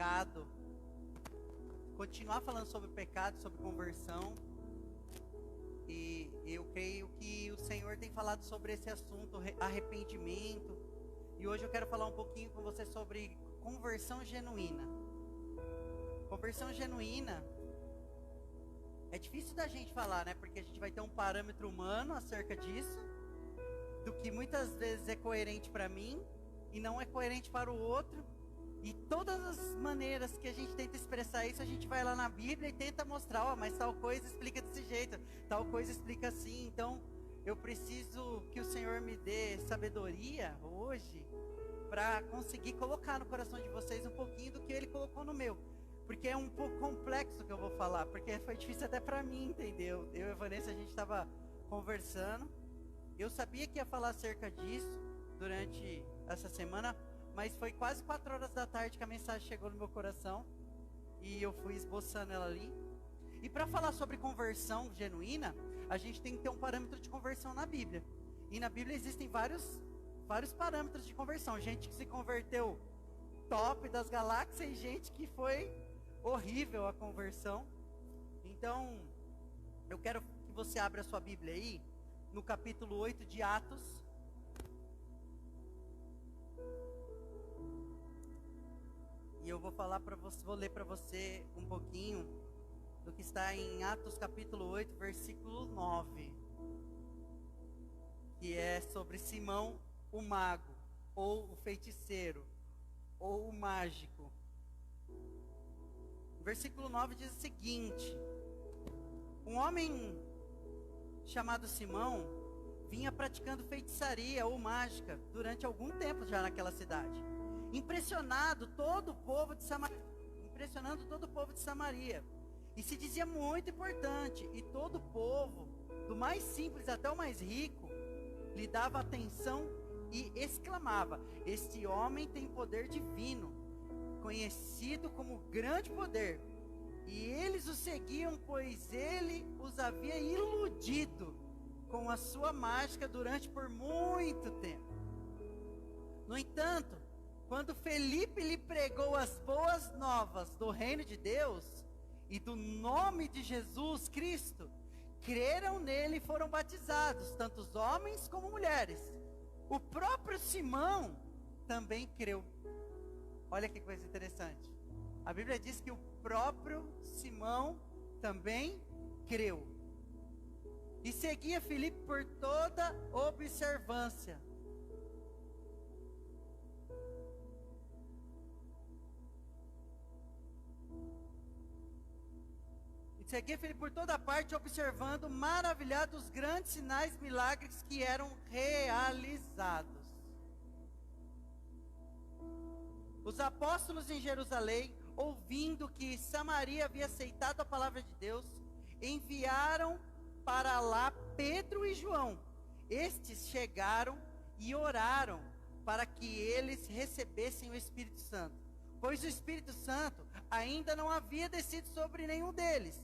pecado, continuar falando sobre pecado, sobre conversão. E eu creio que o Senhor tem falado sobre esse assunto, arrependimento. E hoje eu quero falar um pouquinho com você sobre conversão genuína. Conversão genuína é difícil da gente falar, né? Porque a gente vai ter um parâmetro humano acerca disso, do que muitas vezes é coerente para mim e não é coerente para o outro. E todas as maneiras que a gente tenta expressar isso, a gente vai lá na Bíblia e tenta mostrar, mas tal coisa explica desse jeito, tal coisa explica assim. Então, eu preciso que o Senhor me dê sabedoria hoje para conseguir colocar no coração de vocês um pouquinho do que Ele colocou no meu. Porque é um pouco complexo o que eu vou falar, porque foi difícil até para mim, entendeu? Eu e a Vanessa, a gente estava conversando. Eu sabia que ia falar acerca disso durante essa semana, mas foi quase 4 horas da tarde que a mensagem chegou no meu coração e eu fui esboçando ela ali. E para falar sobre conversão genuína, a gente tem que ter um parâmetro de conversão na Bíblia. E na Bíblia existem vários parâmetros de conversão. Gente que se converteu top das galáxias e gente que foi horrível a conversão. Então, eu quero que você abra a sua Bíblia aí, no capítulo 8 de Atos. E eu vou falar para você, vou ler para você um pouquinho do que está em Atos capítulo 8, versículo 9. Que é sobre Simão o mago, ou o feiticeiro, ou o mágico. O versículo 9 diz o seguinte: um homem chamado Simão vinha praticando feitiçaria ou mágica durante algum tempo já naquela cidade, impressionando todo o povo de Samaria, e se dizia muito importante, e todo o povo, do mais simples até o mais rico, lhe dava atenção e exclamava: este homem tem poder divino, conhecido como grande poder. E eles o seguiam, pois ele os havia iludido com a sua mágica por muito tempo. No entanto, quando Felipe lhe pregou as boas novas do reino de Deus e do nome de Jesus Cristo, creram nele e foram batizados, tanto os homens como mulheres. O próprio Simão também creu. Olha que coisa interessante. A Bíblia diz que o próprio Simão também creu. E seguia Filipe por toda observância. Seguia Filipe por toda parte, observando, maravilhado, os grandes sinais, milagres que eram realizados. Os apóstolos em Jerusalém, ouvindo que Samaria havia aceitado a palavra de Deus, enviaram para lá Pedro e João. Estes chegaram e oraram para que eles recebessem o Espírito Santo, pois o Espírito Santo ainda não havia descido sobre nenhum deles.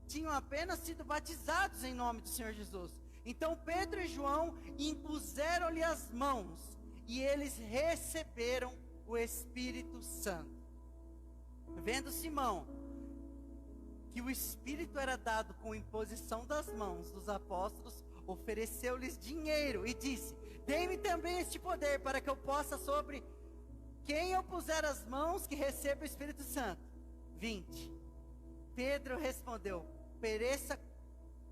Tinham apenas sido batizados em nome do Senhor Jesus. Então Pedro e João impuseram-lhe as mãos e eles receberam o Espírito Santo. Vendo Simão que o Espírito era dado com imposição das mãos dos apóstolos, ofereceu-lhes dinheiro e disse: dê-me também este poder, para que eu possa sobre quem eu puser as mãos que receba o Espírito Santo. 20. Pedro respondeu: pereça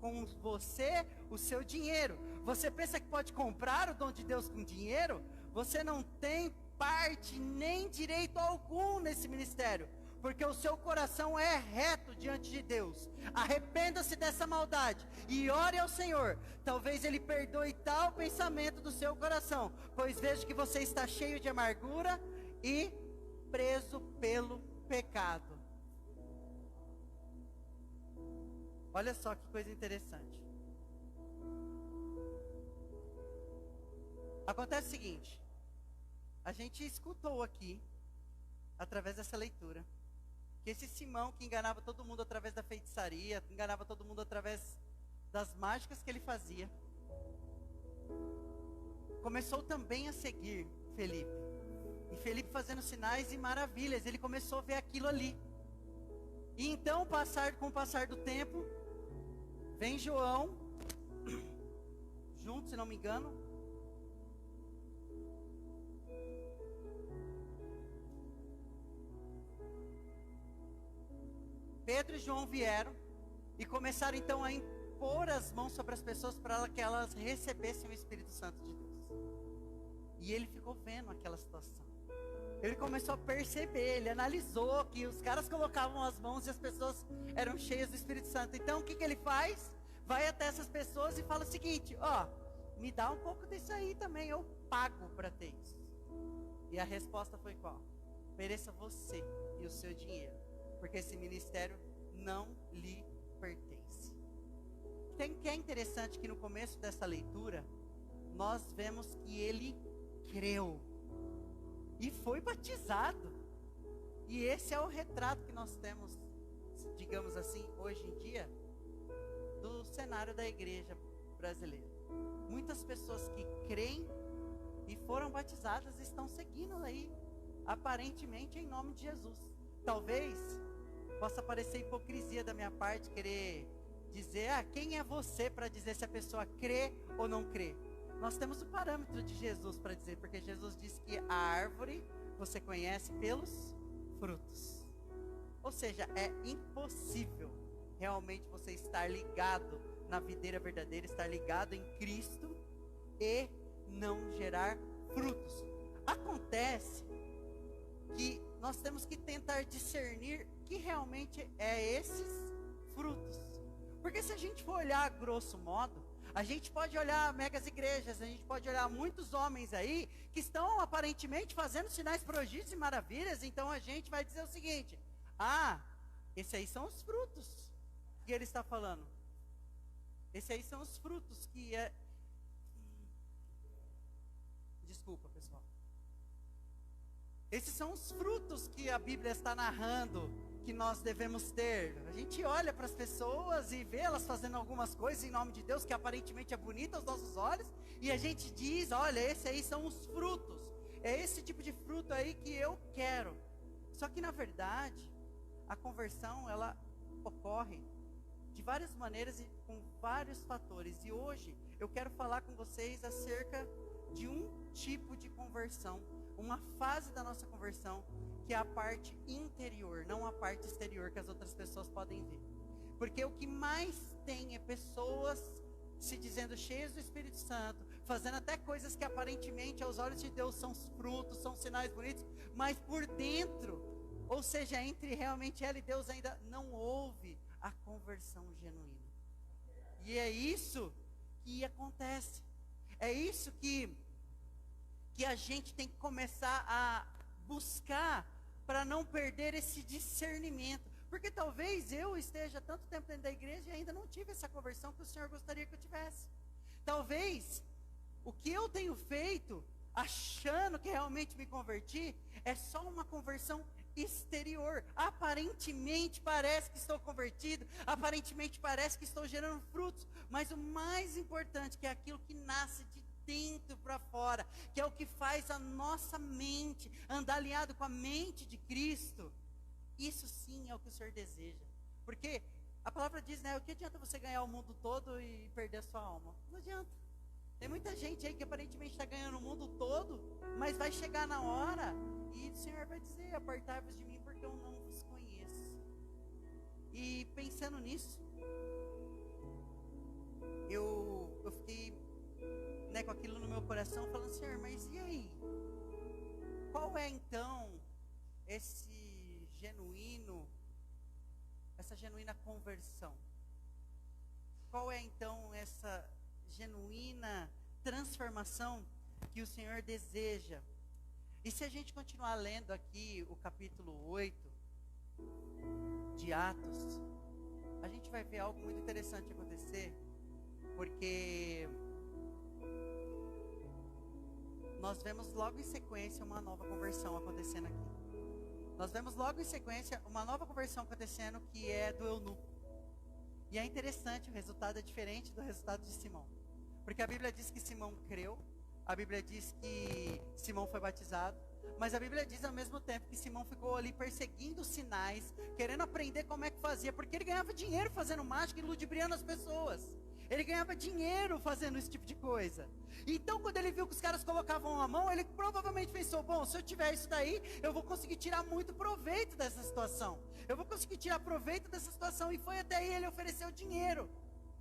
com você o seu dinheiro. Você pensa que pode comprar o dom de Deus com dinheiro? Você não tem parte nem direito algum nesse ministério, porque o seu coração é reto diante de Deus. Arrependa-se dessa maldade e ore ao Senhor. Talvez Ele perdoe tal pensamento do seu coração, pois vejo que você está cheio de amargura e preso pelo pecado. Olha só que coisa interessante. Acontece o seguinte: a gente escutou aqui, através dessa leitura, que esse Simão que enganava todo mundo através da feitiçaria, enganava todo mundo através das mágicas que ele fazia, começou também a seguir Felipe. E Felipe fazendo sinais e maravilhas. Ele começou a ver aquilo ali. E então, com o passar do tempo, vem João, junto, se não me engano. Pedro e João vieram e começaram então a impor as mãos sobre as pessoas para que elas recebessem o Espírito Santo de Deus. E ele ficou vendo aquela situação. Ele começou a perceber, ele analisou que os caras colocavam as mãos e as pessoas eram cheias do Espírito Santo. Então o que ele faz? Vai até essas pessoas e fala o seguinte: ó, me dá um pouco disso aí também, eu pago para ter isso. E a resposta foi qual? Ofereça você e o seu dinheiro, porque esse ministério não lhe pertence. Que é interessante que no começo dessa leitura, nós vemos que ele creu e foi batizado. E esse é o retrato que nós temos, digamos assim, hoje em dia, do cenário da igreja brasileira. Muitas pessoas que creem e foram batizadas estão seguindo aí, aparentemente em nome de Jesus. Talvez possa parecer hipocrisia da minha parte querer dizer, quem é você para dizer se a pessoa crê ou não crê? Nós temos o parâmetro de Jesus para dizer, porque Jesus disse que a árvore você conhece pelos frutos. Ou seja, é impossível realmente você estar ligado na videira verdadeira, estar ligado em Cristo e não gerar frutos. Acontece que nós temos que tentar discernir que realmente é esses frutos. Porque se a gente for olhar grosso modo, a gente pode olhar megas igrejas, a gente pode olhar muitos homens aí que estão aparentemente fazendo sinais, prodígios e maravilhas. Então a gente vai dizer o seguinte: esses aí são os frutos que ele está falando. Esses aí são os frutos que é... Desculpa, pessoal. Esses são os frutos que a Bíblia está narrando que nós devemos ter. A gente olha para as pessoas e vê elas fazendo algumas coisas em nome de Deus que aparentemente é bonita aos nossos olhos, e a gente diz, olha, esses aí são os frutos. É esse tipo de fruto aí que eu quero. Só que na verdade, a conversão ela ocorre de várias maneiras e com vários fatores. E hoje eu quero falar com vocês acerca de um tipo de conversão, uma fase da nossa conversão, que é a parte interior, não a parte exterior que as outras pessoas podem ver. Porque o que mais tem é pessoas se dizendo cheias do Espírito Santo, fazendo até coisas que aparentemente aos olhos de Deus são frutos, são sinais bonitos, mas por dentro, ou seja, entre realmente ela e Deus ainda não houve a conversão genuína. E é isso que acontece. É isso que a gente tem que começar a buscar para não perder esse discernimento. Porque talvez eu esteja tanto tempo dentro da igreja e ainda não tive essa conversão que o Senhor gostaria que eu tivesse. Talvez o que eu tenho feito, achando que realmente me converti, é só uma conversão exterior. Aparentemente parece que estou convertido, aparentemente parece que estou gerando frutos, mas o mais importante, que é aquilo que nasce de dentro para fora, que é o que faz a nossa mente andar alinhado com a mente de Cristo, isso sim é o que o Senhor deseja. Porque a palavra diz, né, o que adianta você ganhar o mundo todo e perder a sua alma? Não adianta. Tem muita gente aí que aparentemente está ganhando o mundo todo, mas vai chegar na hora e o Senhor vai dizer, apartai-vos de mim porque eu não vos conheço. E pensando nisso, eu fiquei com aquilo no meu coração, falando, Senhor, mas e aí? Qual é então essa genuína conversão? Qual é então essa genuína transformação que o Senhor deseja? E se a gente continuar lendo aqui o capítulo 8 de Atos, a gente vai ver algo muito interessante acontecer, porque nós vemos logo em sequência uma nova conversão acontecendo aqui. Nós vemos logo em sequência uma nova conversão acontecendo, que é do eunuco. E é interessante, o resultado é diferente do resultado de Simão. Porque a Bíblia diz que Simão creu, a Bíblia diz que Simão foi batizado, Mas a Bíblia diz ao mesmo tempo que Simão ficou ali perseguindo os sinais, querendo aprender como é que fazia, porque ele ganhava dinheiro fazendo mágica e ludibriando as pessoas. Ele ganhava dinheiro fazendo esse tipo de coisa. Então, quando ele viu que os caras colocavam a mão, ele provavelmente pensou, bom, se eu tiver isso daí, eu vou conseguir tirar muito proveito dessa situação. Eu vou conseguir tirar proveito dessa situação. E foi até aí, ele ofereceu dinheiro.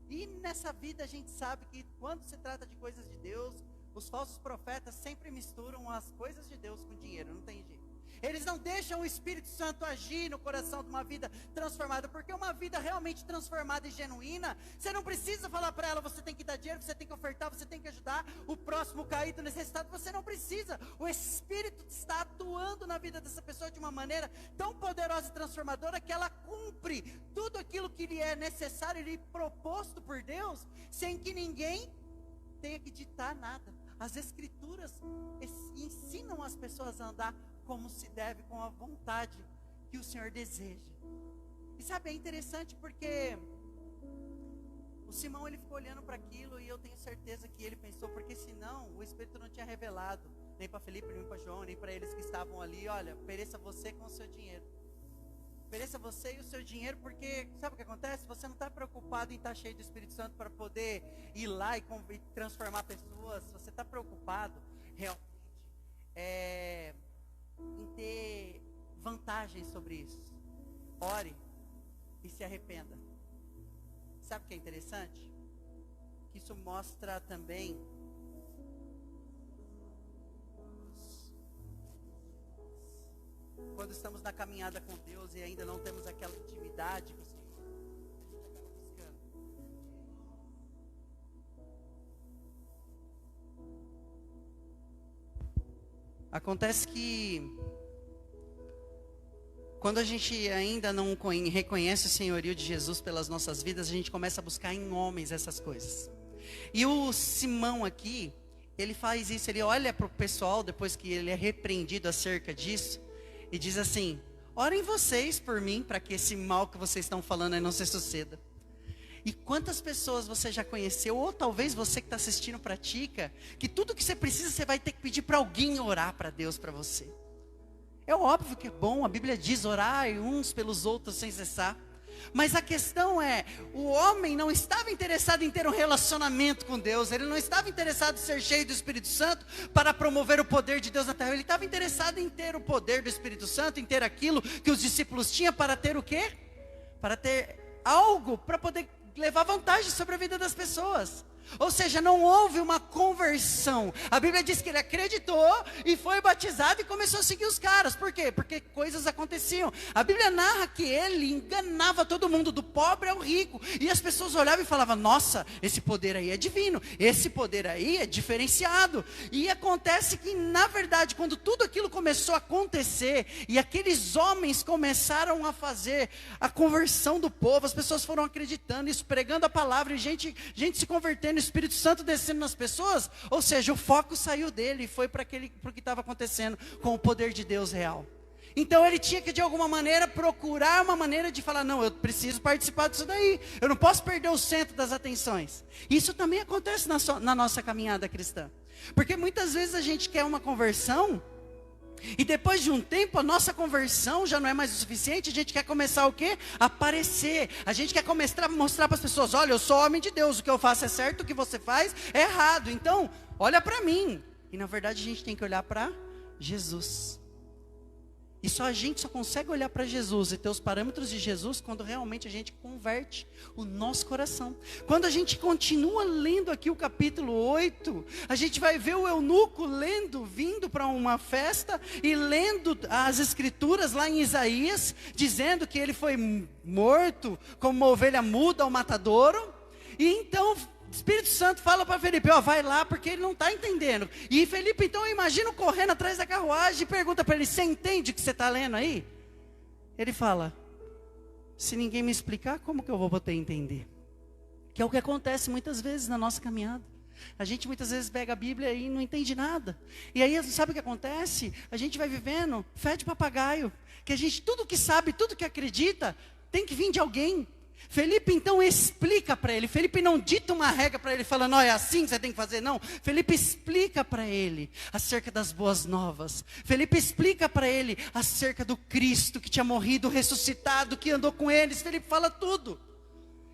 E nessa vida a gente sabe que quando se trata de coisas de Deus, os falsos profetas sempre misturam as coisas de Deus com dinheiro, não tem jeito. Eles não deixam o Espírito Santo agir no coração de uma vida transformada, porque uma vida realmente transformada e genuína, você não precisa falar para ela, você tem que dar dinheiro, você tem que ofertar, você tem que ajudar o próximo caído, necessitado, você não precisa. O Espírito está atuando na vida dessa pessoa de uma maneira tão poderosa e transformadora, que ela cumpre tudo aquilo que lhe é necessário e lhe proposto por Deus, sem que ninguém tenha que ditar nada. As Escrituras ensinam as pessoas a andar como se deve, com a vontade que o Senhor deseja. E sabe, é interessante porque o Simão, ele ficou olhando para aquilo, e eu tenho certeza que ele pensou, porque senão o Espírito não tinha revelado, nem para Felipe, nem para João, nem para eles que estavam ali, olha, pereça você com o seu dinheiro. Pereça você e o seu dinheiro, porque sabe o que acontece? Você não está preocupado em estar cheio do Espírito Santo para poder ir lá e transformar pessoas. Você está preocupado realmente em ter vantagem sobre isso. Ore e se arrependa. Sabe o que é interessante? Que isso mostra também quando estamos na caminhada com Deus e ainda não temos aquela intimidade com o Senhor. Acontece que quando a gente ainda não reconhece o senhorio de Jesus pelas nossas vidas, a gente começa a buscar em homens essas coisas. E o Simão aqui, ele faz isso, ele olha para o pessoal depois que ele é repreendido acerca disso e diz assim: orem vocês por mim, para que esse mal que vocês estão falando aí não se suceda. E quantas pessoas você já conheceu, ou talvez você que está assistindo pratica, que tudo que você precisa, você vai ter que pedir para alguém orar para Deus para você. É óbvio que é bom, a Bíblia diz orar uns pelos outros sem cessar. Mas a questão é, o homem não estava interessado em ter um relacionamento com Deus, ele não estava interessado em ser cheio do Espírito Santo para promover o poder de Deus na terra, ele estava interessado em ter o poder do Espírito Santo, em ter aquilo que os discípulos tinham para ter o quê? Para ter algo, para poder levar vantagem sobre a vida das pessoas. Ou seja, não houve uma conversão. A Bíblia diz que ele acreditou e foi batizado e começou a seguir os caras. Por quê? Porque coisas aconteciam. A Bíblia narra que ele enganava todo mundo, do pobre ao rico. E as pessoas olhavam e falavam: nossa, esse poder aí é divino, esse poder aí é diferenciado. E acontece que, na verdade, quando tudo aquilo começou a acontecer, e aqueles homens começaram a fazer a conversão do povo, as pessoas foram acreditando, isso, pregando a palavra, e gente se convertendo, o Espírito Santo descendo nas pessoas. Ou seja, o foco saiu dele e foi para o que estava acontecendo com o poder de Deus real. Então ele tinha que de alguma maneira procurar uma maneira de falar: não, eu preciso participar disso daí, eu não posso perder o centro das atenções. Isso também acontece na nossa caminhada cristã, porque muitas vezes a gente quer uma conversão, e depois de um tempo a nossa conversão já não é mais o suficiente. A gente quer começar o quê? Aparecer. A gente quer começar a mostrar para as pessoas: olha, eu sou homem de Deus, o que eu faço é certo, o que você faz é errado, então olha para mim. E na verdade a gente tem que olhar para Jesus. E a gente só consegue olhar para Jesus e ter os parâmetros de Jesus quando realmente a gente converte o nosso coração. Quando a gente continua lendo aqui o capítulo 8, a gente vai ver o eunuco vindo para uma festa e lendo as escrituras lá em Isaías, dizendo que ele foi morto como uma ovelha muda ao matadouro. E então o Espírito Santo fala para Felipe: vai lá, porque ele não está entendendo. E Felipe, então, eu imagino correndo atrás da carruagem e pergunta para ele: você entende o que você está lendo aí? Ele fala: se ninguém me explicar, como que eu vou poder entender? Que é o que acontece muitas vezes na nossa caminhada. A gente muitas vezes pega a Bíblia e não entende nada. E aí, sabe o que acontece? A gente vai vivendo fé de papagaio. Que a gente, tudo que sabe, tudo que acredita, tem que vir de alguém. Felipe então explica para ele. Felipe não dita uma regra para ele, falando, é assim que você tem que fazer, não. Felipe explica para ele acerca das boas novas. Felipe explica para ele acerca do Cristo que tinha morrido, ressuscitado, que andou com eles. Felipe fala tudo.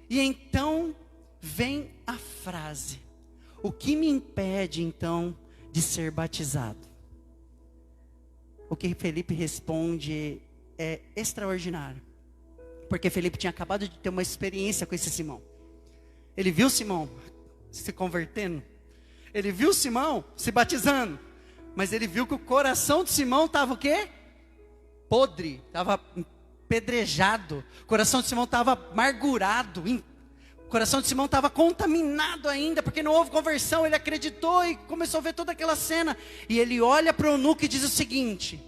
E então vem a frase: o que me impede então de ser batizado? O que Felipe responde é extraordinário. Porque Felipe tinha acabado de ter uma experiência com esse Simão. Ele viu Simão se convertendo. Ele viu Simão se batizando. Mas ele viu que o coração de Simão estava o quê? Podre, estava pedrejado. O coração de Simão estava amargurado. O coração de Simão estava contaminado ainda, porque não houve conversão. Ele acreditou e começou a ver toda aquela cena. E ele olha para o eunuco e diz o seguinte: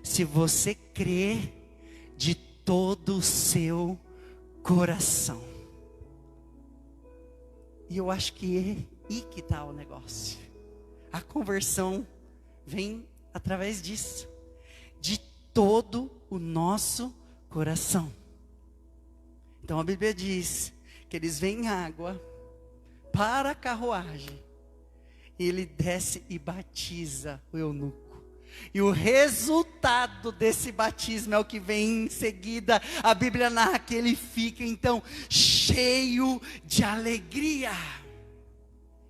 se você crê de todo o seu coração. E eu acho que é aí que está o negócio. A conversão vem através disso. De todo o nosso coração. Então a Bíblia diz que eles veem água para a carruagem. E ele desce e batiza o eunuco. E o resultado desse batismo é o que vem em seguida. A Bíblia narra que ele fica então cheio de alegria.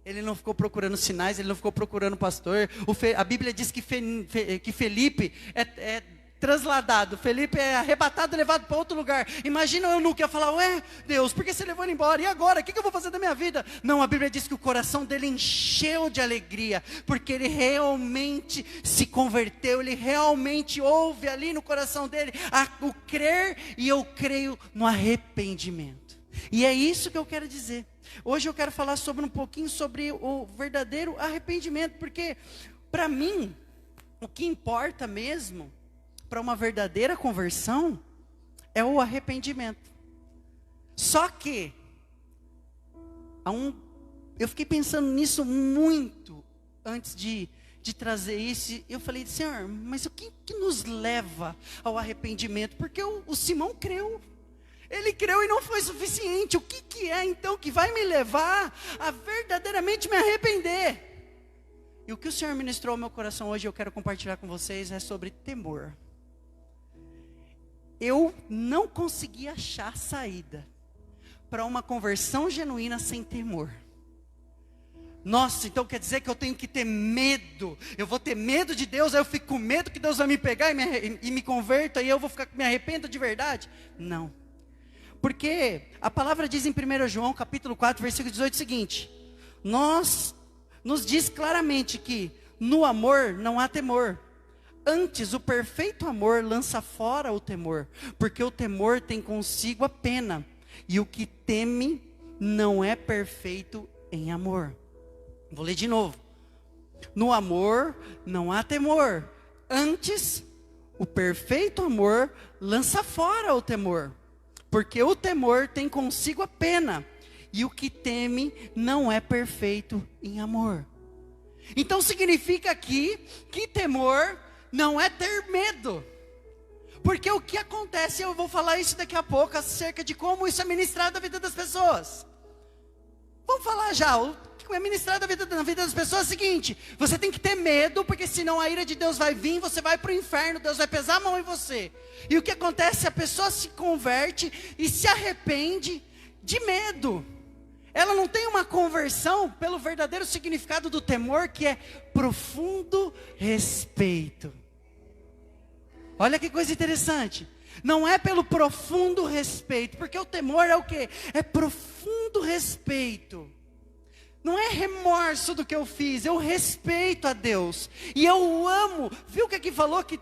Ele não ficou procurando sinais, ele não ficou procurando pastor. A Bíblia diz que Felipe é trasladado. Felipe é arrebatado e levado para outro lugar. Imagina o eunuco ia falar: ué, Deus, por que você levou ele embora? E agora? O que eu vou fazer da minha vida? Não, a Bíblia diz que o coração dele encheu de alegria, porque ele realmente se converteu. Ele realmente houve ali no coração dele o crer, e eu creio no arrependimento. E é isso que eu quero dizer. Hoje eu quero falar um pouquinho sobre o verdadeiro arrependimento, porque para mim, o que importa mesmo para uma verdadeira conversão é o arrependimento. Só que eu fiquei pensando nisso muito antes de trazer isso. E eu falei: Senhor, mas o que nos leva ao arrependimento? Porque o Simão creu. Ele creu e não foi suficiente. O que é então que vai me levar a verdadeiramente me arrepender? E o que o Senhor ministrou ao meu coração hoje, eu quero compartilhar com vocês, é sobre temor. Eu não consegui achar saída para uma conversão genuína sem temor. Nossa, então quer dizer que eu tenho que ter medo? Eu vou ter medo de Deus, aí eu fico com medo que Deus vai me pegar e me converta, e eu vou me arrependo de verdade? Não. Porque a palavra diz em 1 João capítulo 4, versículo 18 o seguinte: nos diz claramente que no amor não há temor. Antes, o perfeito amor lança fora o temor, porque o temor tem consigo a pena, e o que teme não é perfeito em amor. Vou ler de novo. No amor não há temor. Antes, o perfeito amor lança fora o temor, porque o temor tem consigo a pena, e o que teme não é perfeito em amor. Então significa aqui que temor não é ter medo. Porque o que acontece, eu vou falar isso daqui a pouco, acerca de como isso é ministrado na vida das pessoas. Vamos falar já, o que é ministrado na vida das pessoas é o seguinte: você tem que ter medo, porque senão a ira de Deus vai vir, você vai para o inferno, Deus vai pesar a mão em você. E o que acontece? A pessoa se converte e se arrepende de medo. Ela não tem uma conversão pelo verdadeiro significado do temor, que é profundo respeito. Olha que coisa interessante. Não é pelo profundo respeito, porque o temor é o quê? É profundo respeito. Não é remorso do que eu fiz, eu respeito a Deus. E eu amo. Viu que aqui falou que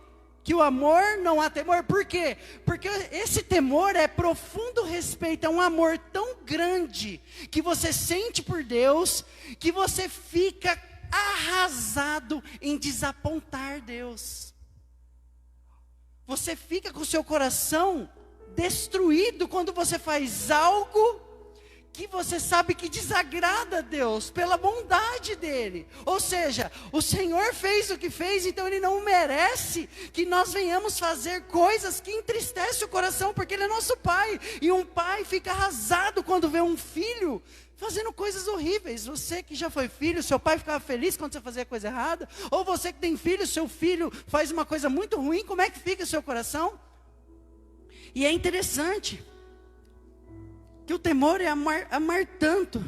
o amor não há temor? Por quê? Porque esse temor é profundo respeito, é um amor tão grande que você sente por Deus, que você fica arrasado em desapontar Deus. Você fica com o seu coração destruído quando você faz algo que você sabe que desagrada a Deus, pela bondade dele. Ou seja, o Senhor fez o que fez, então ele não merece que nós venhamos fazer coisas que entristecem o coração, porque ele é nosso pai. E um pai fica arrasado quando vê um filho fazendo coisas horríveis. Você que já foi filho, seu pai ficava feliz quando você fazia coisa errada? Ou você que tem filho, seu filho faz uma coisa muito ruim, como é que fica o seu coração? E é interessante que o temor é amar tanto,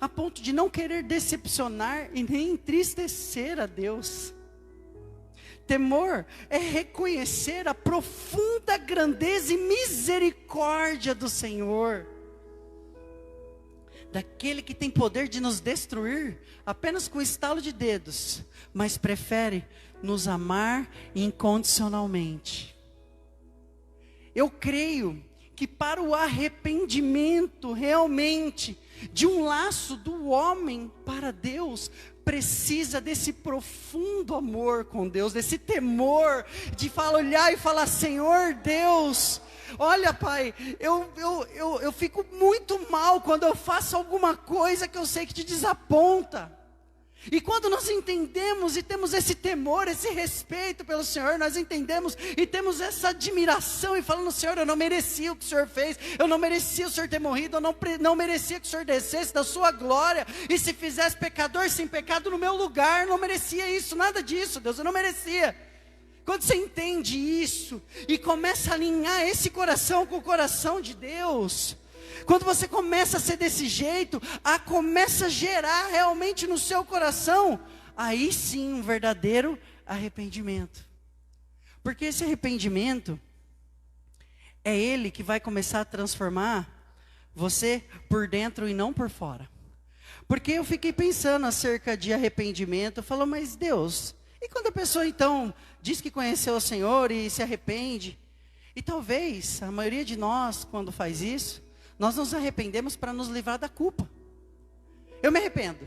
a ponto de não querer decepcionar e nem entristecer a Deus. Temor é reconhecer a profunda grandeza e misericórdia do Senhor, daquele que tem poder de nos destruir apenas com o estalo de dedos, mas prefere nos amar incondicionalmente. Eu creio que para o arrependimento realmente de um laço do homem para Deus, precisa desse profundo amor com Deus, desse temor de olhar e falar: Senhor Deus, olha Pai, eu fico muito mal quando eu faço alguma coisa que eu sei que te desaponta. E quando nós entendemos e temos esse temor, esse respeito pelo Senhor, nós entendemos e temos essa admiração e falando: Senhor, eu não merecia o que o Senhor fez, eu não merecia o Senhor ter morrido, eu não merecia que o Senhor descesse da sua glória e se fizesse pecador sem pecado no meu lugar, não merecia isso, nada disso, Deus, eu não merecia. Quando você entende isso e começa a alinhar esse coração com o coração de Deus, quando você começa a ser desse jeito, começa a gerar realmente no seu coração, aí sim um verdadeiro arrependimento. Porque esse arrependimento, é ele que vai começar a transformar você por dentro e não por fora. Porque eu fiquei pensando acerca de arrependimento, eu falo: mas Deus, e quando a pessoa então diz que conheceu o Senhor e se arrepende? E talvez a maioria de nós, quando faz isso, nós nos arrependemos para nos livrar da culpa. Eu me arrependo.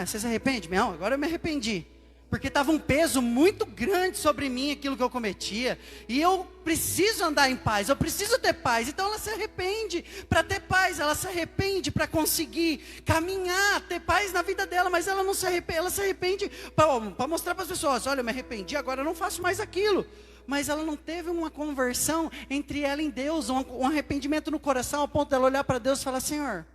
Você se arrepende? Não, agora eu me arrependi. Porque estava um peso muito grande sobre mim aquilo que eu cometia. E eu preciso andar em paz, eu preciso ter paz. Então ela se arrepende para ter paz, ela se arrepende para conseguir caminhar, ter paz na vida dela. Mas ela não se arrepende, ela se arrepende para mostrar para as pessoas: olha, eu me arrependi, agora eu não faço mais aquilo. Mas ela não teve uma conversão entre ela e Deus, um arrependimento no coração, ao ponto dela olhar para Deus e falar: Senhor,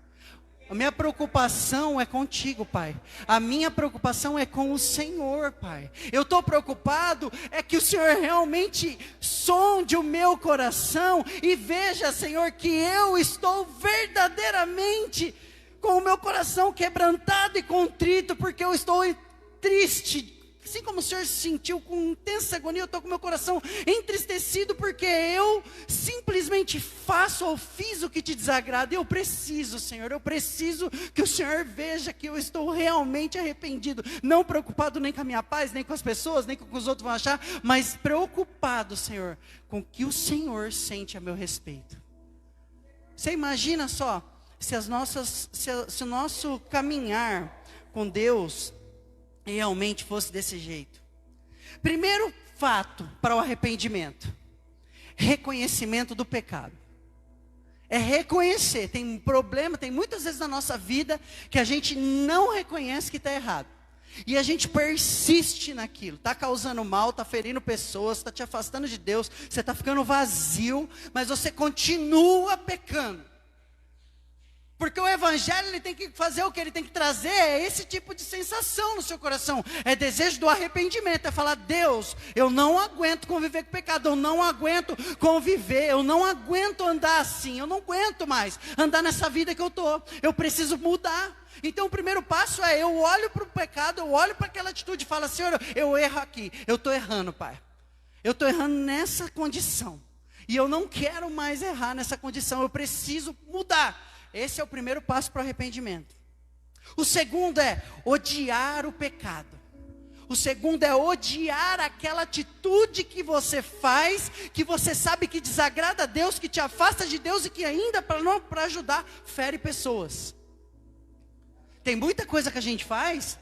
a minha preocupação é contigo, Pai. A minha preocupação é com o Senhor, Pai. Eu estou preocupado é que o Senhor realmente sonde o meu coração e veja, Senhor, que eu estou verdadeiramente com o meu coração quebrantado e contrito, porque eu estou triste. Assim como o Senhor se sentiu com intensa agonia, eu estou com meu coração entristecido, porque eu simplesmente faço ou fiz o que te desagrada. Eu preciso, Senhor, eu preciso que o Senhor veja que eu estou realmente arrependido. Não preocupado nem com a minha paz, nem com as pessoas, nem com o que os outros vão achar, mas preocupado, Senhor, com o que o Senhor sente a meu respeito. Você imagina só, se o nosso caminhar com Deus realmente fosse desse jeito. Primeiro fato para o arrependimento: reconhecimento do pecado. É reconhecer. Tem um problema, tem muitas vezes na nossa vida que a gente não reconhece que está errado. E a gente persiste naquilo. Está causando mal, está ferindo pessoas, está te afastando de Deus, você está ficando vazio, mas você continua pecando. Porque o evangelho, ele tem que fazer o que? Ele tem que trazer esse tipo de sensação no seu coração. É desejo do arrependimento. É falar: Deus, eu não aguento conviver com o pecado. Eu não aguento conviver. Eu não aguento andar assim. Eu não aguento mais andar nessa vida que eu estou. Eu preciso mudar. Então o primeiro passo é: eu olho para o pecado, eu olho para aquela atitude e falo: Senhor, eu erro aqui. Eu estou errando, Pai. Eu estou errando nessa condição. E eu não quero mais errar nessa condição. Eu preciso mudar. Esse é o primeiro passo para o arrependimento. O segundo é odiar o pecado. O segundo é odiar aquela atitude que você faz, que você sabe que desagrada a Deus, que te afasta de Deus e que ainda, para ajudar, fere pessoas. Tem muita coisa que a gente faz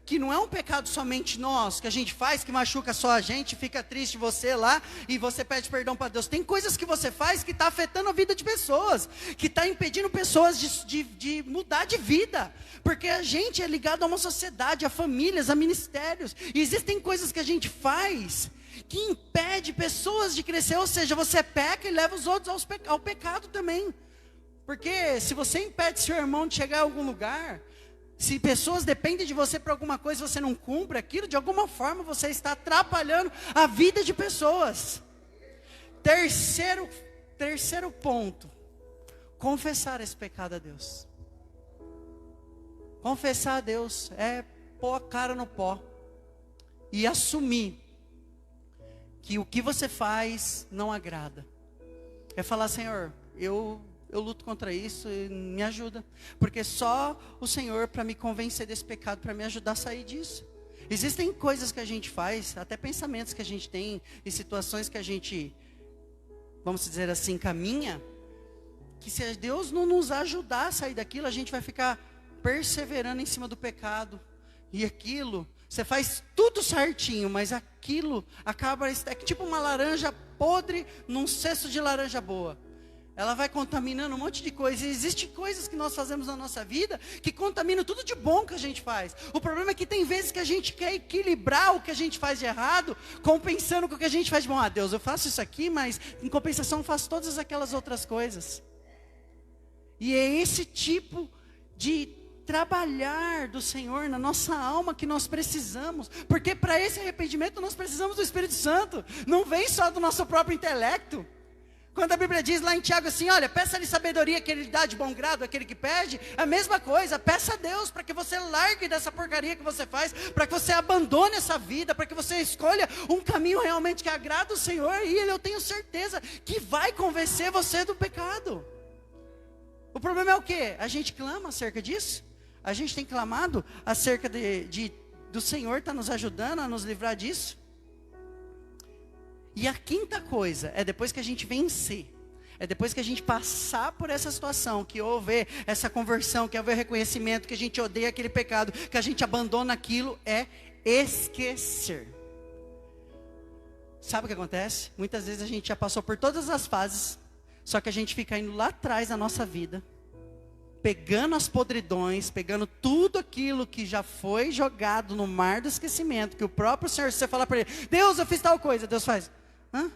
que não é um pecado somente nosso, que a gente faz, que machuca só a gente, fica triste você lá, e você pede perdão para Deus. Tem coisas que você faz que está afetando a vida de pessoas, que está impedindo pessoas de mudar de vida, porque a gente é ligado a uma sociedade, a famílias, a ministérios, e existem coisas que a gente faz que impede pessoas de crescer, ou seja, você peca e leva os outros ao pecado também. Porque se você impede seu irmão de chegar a algum lugar, se pessoas dependem de você para alguma coisa e você não cumpre aquilo, de alguma forma você está atrapalhando a vida de pessoas. Terceiro ponto, confessar esse pecado a Deus. Confessar a Deus é pôr a cara no pó e assumir que o que você faz não agrada. É falar, Senhor, eu luto contra isso, me ajuda. Porque só o Senhor para me convencer desse pecado, para me ajudar a sair disso. Existem coisas que a gente faz, até pensamentos que a gente tem, e situações que a gente, vamos dizer assim, caminha, que se Deus não nos ajudar a sair daquilo, a gente vai ficar perseverando em cima do pecado. E aquilo, você faz tudo certinho, mas aquilo acaba, é tipo uma laranja podre num cesto de laranja boa. Ela vai contaminando um monte de coisa. E existem coisas que nós fazemos na nossa vida que contaminam tudo de bom que a gente faz. O problema é que tem vezes que a gente quer equilibrar o que a gente faz de errado, compensando com o que a gente faz de bom. Ah, Deus, eu faço isso aqui, mas em compensação eu faço todas aquelas outras coisas. E é esse tipo de trabalhar do Senhor na nossa alma que nós precisamos. Porque para esse arrependimento nós precisamos do Espírito Santo. Não vem só do nosso próprio intelecto. Quando a Bíblia diz lá em Tiago assim, olha, peça-lhe sabedoria que ele dá de bom grado àquele que pede, a mesma coisa, peça a Deus para que você largue dessa porcaria que você faz, para que você abandone essa vida, para que você escolha um caminho realmente que agrada o Senhor, e eu tenho certeza que vai convencer você do pecado. O problema é o quê? A gente clama acerca disso? A gente tem clamado acerca do Senhor estar nos ajudando a nos livrar disso? E a quinta coisa, é depois que a gente vencer, é depois que a gente passar por essa situação, que houver essa conversão, que houver reconhecimento, que a gente odeia aquele pecado, que a gente abandona aquilo, é esquecer. Sabe o que acontece? Muitas vezes a gente já passou por todas as fases, só que a gente fica indo lá atrás da nossa vida, pegando as podridões, pegando tudo aquilo que já foi jogado no mar do esquecimento, que o próprio Senhor, se você falar para ele, Deus, eu fiz tal coisa, Deus faz, hã?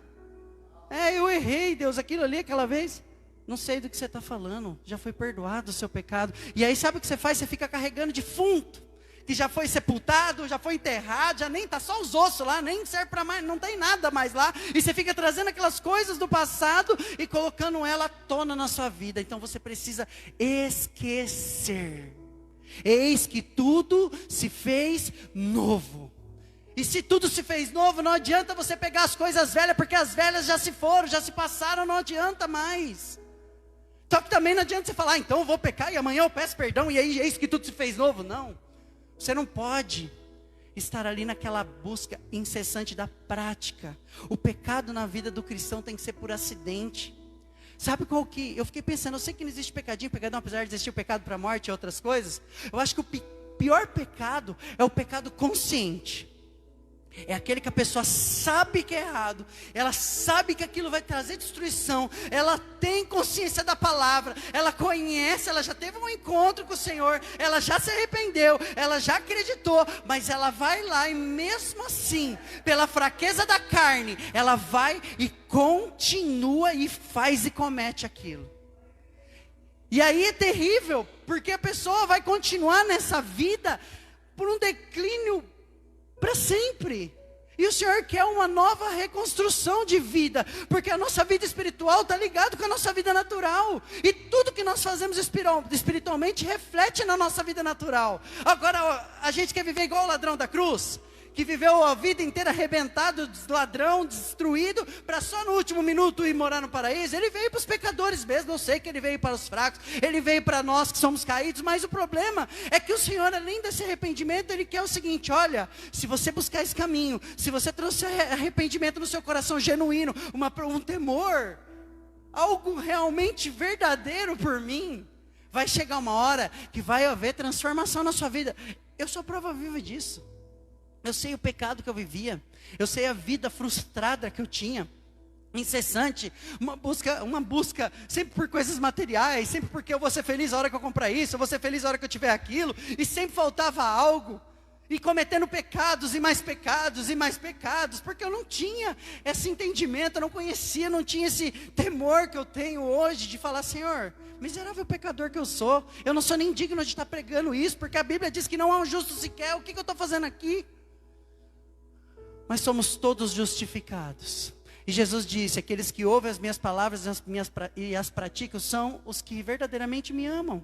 Eu errei, Deus, aquilo ali, aquela vez. Não sei do que você está falando, já foi perdoado o seu pecado. E aí sabe o que você faz? Você fica carregando defunto, que já foi sepultado, já foi enterrado, já nem está só os ossos lá, nem serve para mais, não tem nada mais lá. E você fica trazendo aquelas coisas do passado e colocando ela à tona na sua vida. Então você precisa esquecer. Eis que tudo se fez novo. E se tudo se fez novo, não adianta você pegar as coisas velhas, porque as velhas já se foram, já se passaram, não adianta mais. Só que também não adianta você falar, então eu vou pecar e amanhã eu peço perdão e aí eis que tudo se fez novo. Não. Você não pode estar ali naquela busca incessante da prática. O pecado na vida do cristão tem que ser por acidente. Sabe qual que... Eu fiquei pensando, eu sei que não existe pecadinho, pecadão, apesar de existir o pecado para a morte e outras coisas. Eu acho que o pior pecado é o pecado consciente. É aquele que a pessoa sabe que é errado, ela sabe que aquilo vai trazer destruição, ela tem consciência da palavra, ela conhece, ela já teve um encontro com o Senhor, ela já se arrependeu, ela já acreditou, mas ela vai lá e mesmo assim, pela fraqueza da carne, ela vai e continua e faz e comete aquilo. E aí é terrível, porque a pessoa vai continuar nessa vida por um declínio para sempre. E o Senhor quer uma nova reconstrução de vida, porque a nossa vida espiritual está ligada com a nossa vida natural, e tudo que nós fazemos espiritualmente reflete na nossa vida natural. Agora a gente quer viver igual o ladrão da cruz, que viveu a vida inteira arrebentado, ladrão, destruído, para só no último minuto ir morar no paraíso. Ele veio para os pecadores mesmo, eu sei que ele veio para os fracos, ele veio para nós que somos caídos, mas o problema é que o Senhor, além desse arrependimento, Ele quer o seguinte, olha, se você buscar esse caminho, se você trouxer arrependimento no seu coração genuíno, um temor, algo realmente verdadeiro por mim, vai chegar uma hora que vai haver transformação na sua vida. eu sou a prova viva disso. Eu sei o pecado que eu vivia. Eu sei a vida frustrada que eu tinha. Incessante, uma busca sempre por coisas materiais, sempre porque eu vou ser feliz a hora que eu comprar isso, eu vou ser feliz a hora que eu tiver aquilo, e sempre faltava algo, e cometendo pecados, e mais pecados, e mais pecados, porque eu não tinha esse entendimento, eu não conhecia, não tinha esse temor que eu tenho hoje, de falar, Senhor, miserável pecador que eu não sou nem digno de estar pregando isso, porque a Bíblia diz que não há um justo sequer, o que eu estou fazendo aqui? Mas somos todos justificados. E Jesus disse, aqueles que ouvem as minhas palavras e as praticam são os que verdadeiramente me amam.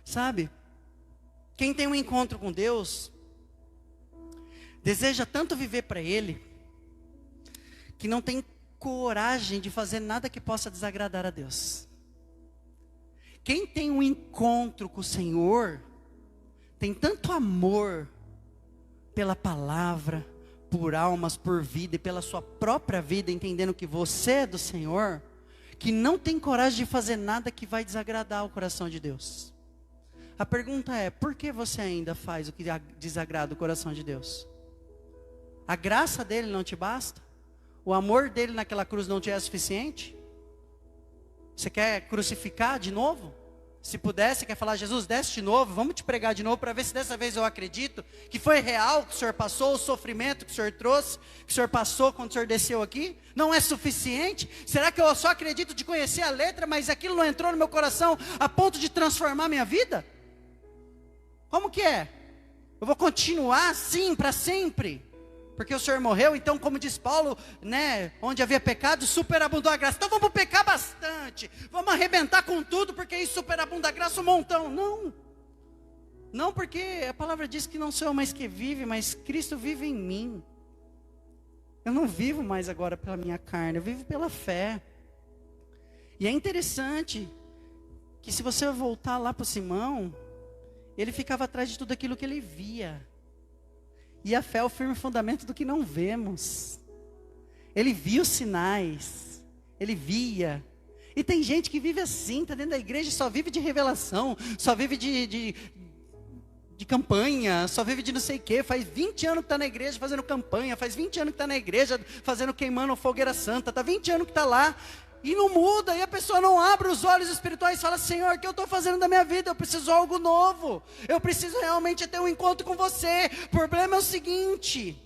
Sabe? Quem tem um encontro com Deus, deseja tanto viver para Ele, que não tem coragem de fazer nada que possa desagradar a Deus. Quem tem um encontro com o Senhor, tem tanto amor pela palavra, por almas, por vida e pela sua própria vida, entendendo que você é do Senhor, que não tem coragem de fazer nada que vai desagradar o coração de Deus. A pergunta é, por que você ainda faz o que desagrada o coração de Deus? A graça dele não te basta? O amor dele naquela cruz não te é suficiente? Você quer crucificar de novo? Se pudesse, quer falar, Jesus, desce de novo, vamos te pregar de novo, para ver se dessa vez eu acredito, que foi real, que o Senhor passou, o sofrimento que o Senhor trouxe, que o Senhor passou quando o Senhor desceu aqui, não é suficiente? Será que eu só acredito de conhecer a letra, mas aquilo não entrou no meu coração, a ponto de transformar minha vida? Como que é? Eu vou continuar assim, para sempre? Porque o Senhor morreu, então como diz Paulo, né, onde havia pecado, superabundou a graça. Então vamos pecar bastante, vamos arrebentar com tudo, porque isso superabunda a graça um montão. Não, porque a palavra diz que não sou eu mais que vive, mas Cristo vive em mim. Eu não vivo mais agora pela minha carne, eu vivo pela fé. E é interessante, que se você voltar lá para o Simão, ele ficava atrás de tudo aquilo que ele via. E a fé é o firme fundamento do que não vemos. Ele via os sinais. Ele via. E tem gente que vive assim, está dentro da igreja e só vive de revelação. Só vive de campanha. Só vive de não sei o quê. Faz 20 anos que está na igreja fazendo campanha. Faz 20 anos que está na igreja queimando fogueira santa. Está 20 anos que está lá. E não muda, e a pessoa não abre os olhos espirituais e fala, Senhor, o que eu estou fazendo da minha vida? Eu preciso de algo novo. Eu preciso realmente ter um encontro com você. O problema é o seguinte,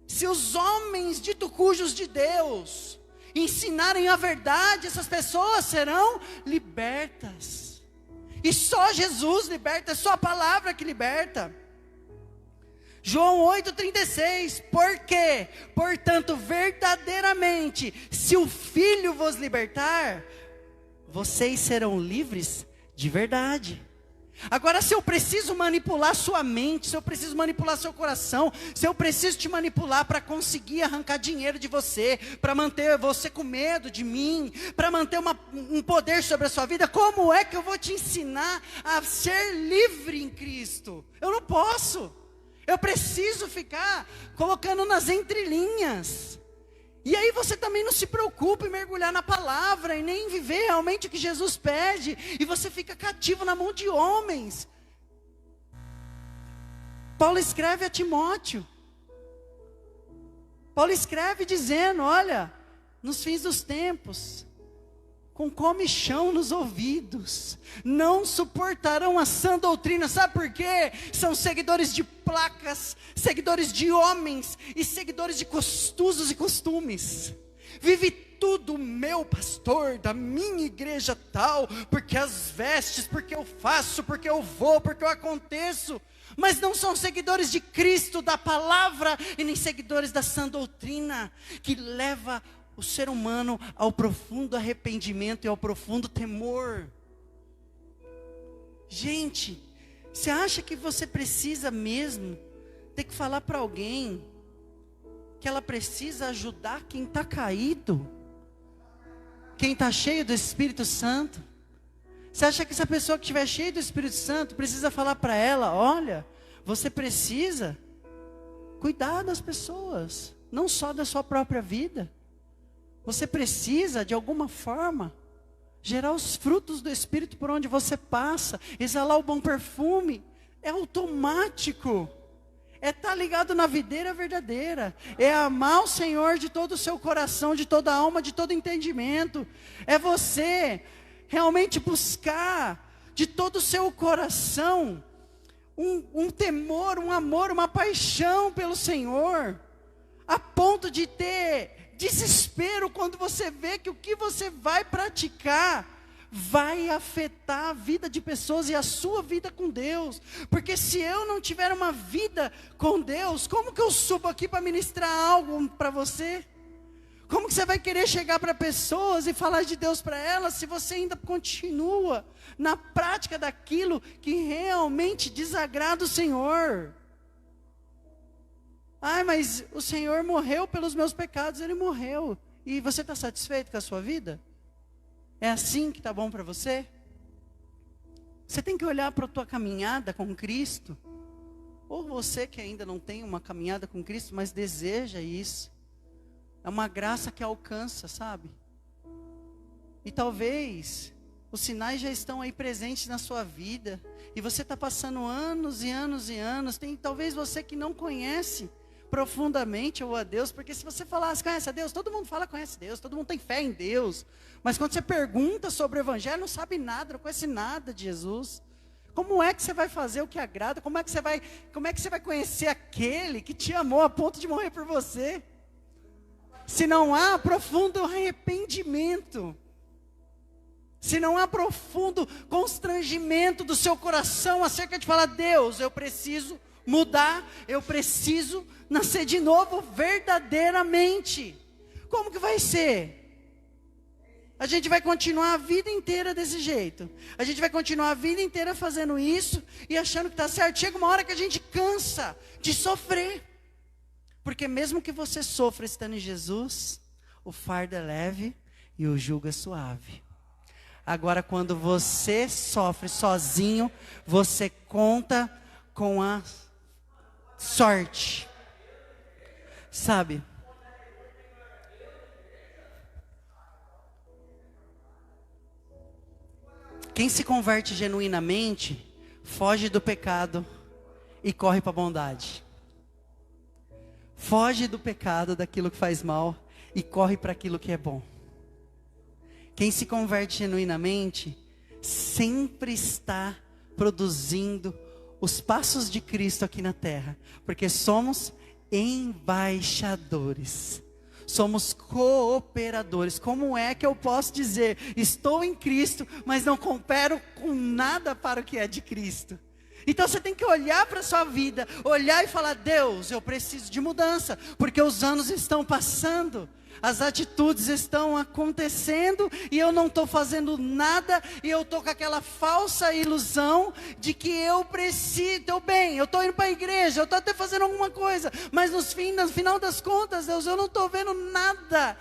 se os homens dito cujos de Deus ensinarem a verdade, essas pessoas serão libertas. E só Jesus liberta, é só a palavra que liberta. João 8,36, por quê? Portanto, verdadeiramente, se o Filho vos libertar, vocês serão livres de verdade. Agora, se eu preciso manipular sua mente, se eu preciso manipular seu coração, se eu preciso te manipular para conseguir arrancar dinheiro de você, para manter você com medo de mim, para manter um poder sobre a sua vida, como é que eu vou te ensinar a ser livre em Cristo? Eu não posso. Eu preciso ficar colocando nas entrelinhas. E aí você também não se preocupa em mergulhar na palavra e nem viver realmente o que Jesus pede. E você fica cativo na mão de homens. Paulo escreve a Timóteo. Paulo escreve dizendo, olha, nos fins dos tempos, com comichão nos ouvidos, não suportarão a sã doutrina. Sabe por quê? São seguidores de placas, seguidores de homens e seguidores de usos e costumes. Vive tudo meu pastor, da minha igreja tal, porque as vestes, porque eu faço, porque eu vou, porque eu aconteço. Mas não são seguidores de Cristo, da palavra, e nem seguidores da sã doutrina, que leva o ser humano ao profundo arrependimento e ao profundo temor. Gente, você acha que você precisa mesmo ter que falar para alguém que ela precisa ajudar quem está caído? Quem está cheio do Espírito Santo? Você acha que essa pessoa que estiver cheia do Espírito Santo precisa falar para ela, olha, você precisa cuidar das pessoas, não só da sua própria vida. Você precisa, de alguma forma, gerar os frutos do Espírito por onde você passa, exalar o bom perfume É automático. É estar ligado na videira verdadeira. É amar o Senhor de todo o seu coração, de toda a alma, de todo entendimento. É você realmente buscar de todo o seu coração um temor, um amor, uma paixão pelo Senhor. A ponto de ter desespero quando você vê que o que você vai praticar vai afetar a vida de pessoas e a sua vida com Deus. Porque se eu não tiver uma vida com Deus, como que eu subo aqui para ministrar algo para você? Como que você vai querer chegar para pessoas e falar de Deus para elas, se você ainda continua na prática daquilo que realmente desagrada o Senhor? Ai, mas o Senhor morreu pelos meus pecados. Ele morreu. E você está satisfeito com a sua vida? É assim que está bom para você? Você tem que olhar para a tua caminhada com Cristo. Ou você que ainda não tem uma caminhada com Cristo, mas deseja isso. É uma graça que alcança, sabe? E talvez os sinais já estão aí presentes na sua vida. E você está passando anos e anos e anos. Tem talvez você que não conhece profundamente ou a Deus, porque se você falasse, conhece a Deus, todo mundo fala conhece Deus, todo mundo tem fé em Deus, mas quando você pergunta sobre o Evangelho, não sabe nada, não conhece nada de Jesus. Como é que você vai fazer o que agrada? Como é que você vai conhecer aquele que te amou a ponto de morrer por você? Se não há profundo arrependimento, se não há profundo constrangimento do seu coração acerca de falar, Deus, eu preciso mudar, eu preciso nascer de novo verdadeiramente. Como que vai ser? A gente vai continuar a vida inteira desse jeito. A gente vai continuar a vida inteira fazendo isso e achando que está certo. Chega uma hora que a gente cansa de sofrer. Porque mesmo que você sofra estando em Jesus, o fardo é leve e o jugo é suave. Agora, quando você sofre sozinho, você conta com a sorte, sabe? Quem se converte genuinamente, foge do pecado e corre para a bondade. Foge do pecado, daquilo que faz mal, e corre para aquilo que é bom. Quem se converte genuinamente, sempre está produzindo os passos de Cristo aqui na terra, porque somos embaixadores, somos cooperadores. Como é que eu posso dizer, estou em Cristo, mas não coopero com nada para o que é de Cristo? Então você tem que olhar para a sua vida, olhar e falar, Deus, eu preciso de mudança, porque os anos estão passando, as atitudes estão acontecendo e eu não estou fazendo nada, e eu estou com aquela falsa ilusão de que eu preciso, eu estou indo para a igreja, eu estou até fazendo alguma coisa, mas no final das contas, Deus, eu não estou vendo nada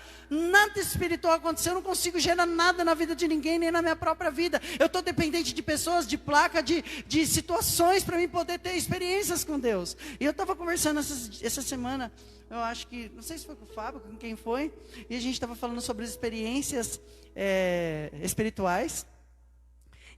espiritual acontecer, eu não consigo gerar nada na vida de ninguém, nem na minha própria vida. Eu estou dependente de pessoas, de placa, de situações para mim poder ter experiências com Deus. E eu estava conversando essa semana, eu acho que, não sei se foi com o Fábio, com quem foi, e a gente estava falando sobre as experiências espirituais.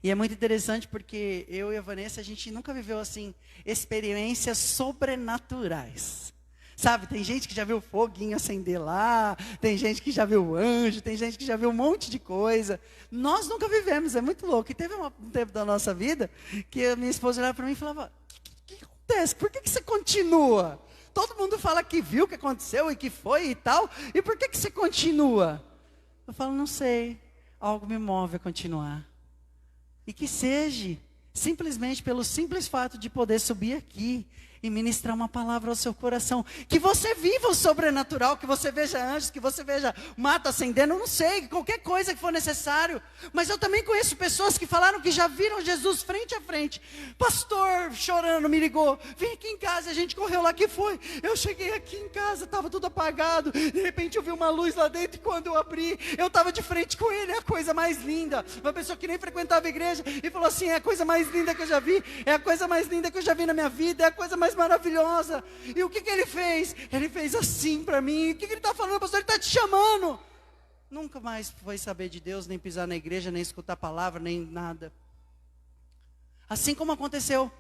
E é muito interessante porque eu e a Vanessa, a gente nunca viveu assim, experiências sobrenaturais. Sabe, tem gente que já viu foguinho acender lá, tem gente que já viu anjo, tem gente que já viu um monte de coisa. Nós nunca vivemos, é muito louco. E teve um tempo da nossa vida que a minha esposa olhava para mim e falava, o que acontece? Por que você continua? Todo mundo fala que viu o que aconteceu e que foi e tal, e por que você continua? Eu falo, não sei, algo me move a continuar. E que seja, simplesmente pelo simples fato de poder subir aqui e ministrar uma palavra ao seu coração, que você viva o sobrenatural, que você veja anjos, que você veja mato acendendo, eu não sei, qualquer coisa que for necessário. Mas eu também conheço pessoas que falaram que já viram Jesus frente a frente. Pastor, chorando, me ligou, vem aqui em casa, a gente correu lá, que foi? Eu cheguei aqui em casa, estava tudo apagado, de repente eu vi uma luz lá dentro, e quando eu abri, eu estava de frente com ele, é a coisa mais linda. Uma pessoa que nem frequentava a igreja, e falou assim, é a coisa mais linda que eu já vi, é a coisa mais linda que eu já vi na minha vida, é a coisa mais maravilhosa. E o que ele fez? Ele fez assim para mim. O que ele está falando, pastor? Ele está te chamando. Nunca mais foi saber de Deus, nem pisar na igreja, nem escutar a palavra, nem nada. Assim como aconteceu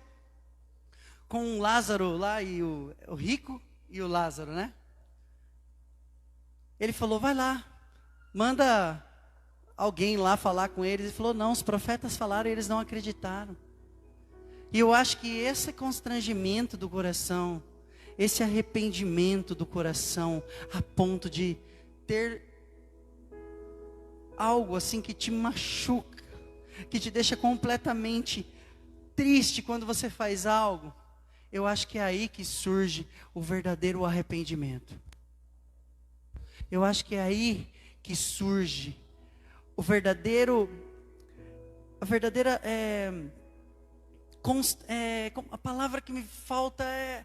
com o Lázaro lá, e o rico e o Lázaro, né? Ele falou, vai lá, manda alguém lá falar com eles. Ele falou, não, os profetas falaram e eles não acreditaram. E eu acho que esse constrangimento do coração, esse arrependimento do coração, a ponto de ter algo assim que te machuca, que te deixa completamente triste quando você faz algo, eu acho que é aí que surge o verdadeiro arrependimento. Eu acho que é aí que surge a verdadeira, a palavra que me falta é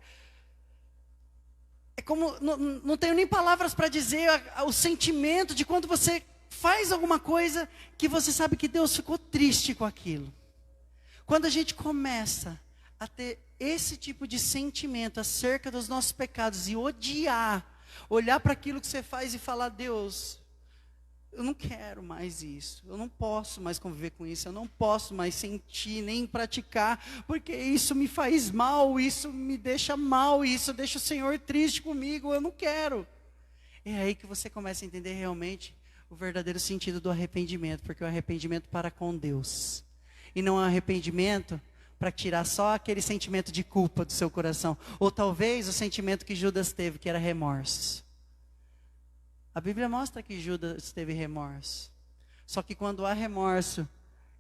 como, não tenho nem palavras para dizer o sentimento de quando você faz alguma coisa que você sabe que Deus ficou triste com aquilo. Quando a gente começa a ter esse tipo de sentimento acerca dos nossos pecados e odiar, olhar para aquilo que você faz e falar, Deus, eu não quero mais isso, eu não posso mais conviver com isso, eu não posso mais sentir, nem praticar, porque isso me faz mal, isso me deixa mal, isso deixa o Senhor triste comigo, eu não quero. É aí que você começa a entender realmente o verdadeiro sentido do arrependimento, porque o arrependimento para com Deus, e não é um arrependimento para tirar só aquele sentimento de culpa do seu coração, ou talvez o sentimento que Judas teve, que era remorso. A Bíblia mostra que Judas teve remorso. Só que quando há remorso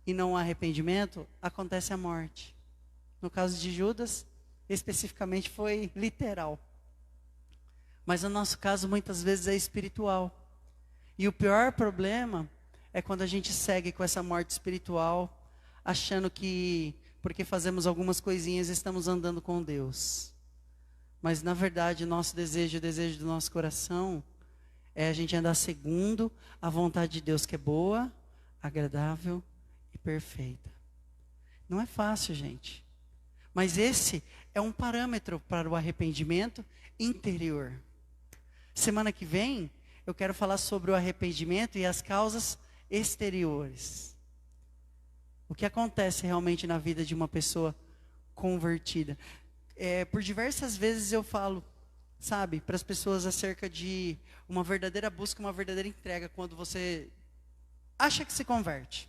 e não há arrependimento, acontece a morte. No caso de Judas, especificamente foi literal. Mas no nosso caso, muitas vezes é espiritual. E o pior problema é quando a gente segue com essa morte espiritual, achando que porque fazemos algumas coisinhas estamos andando com Deus. Mas na verdade, o nosso desejo, o desejo do nosso coração é a gente andar segundo a vontade de Deus, que é boa, agradável e perfeita. Não é fácil, gente. Mas esse é um parâmetro para o arrependimento interior. Semana que vem, eu quero falar sobre o arrependimento e as causas exteriores. O que acontece realmente na vida de uma pessoa convertida. Por diversas vezes eu falo, sabe, para as pessoas acerca de uma verdadeira busca, uma verdadeira entrega, quando você acha que se converte.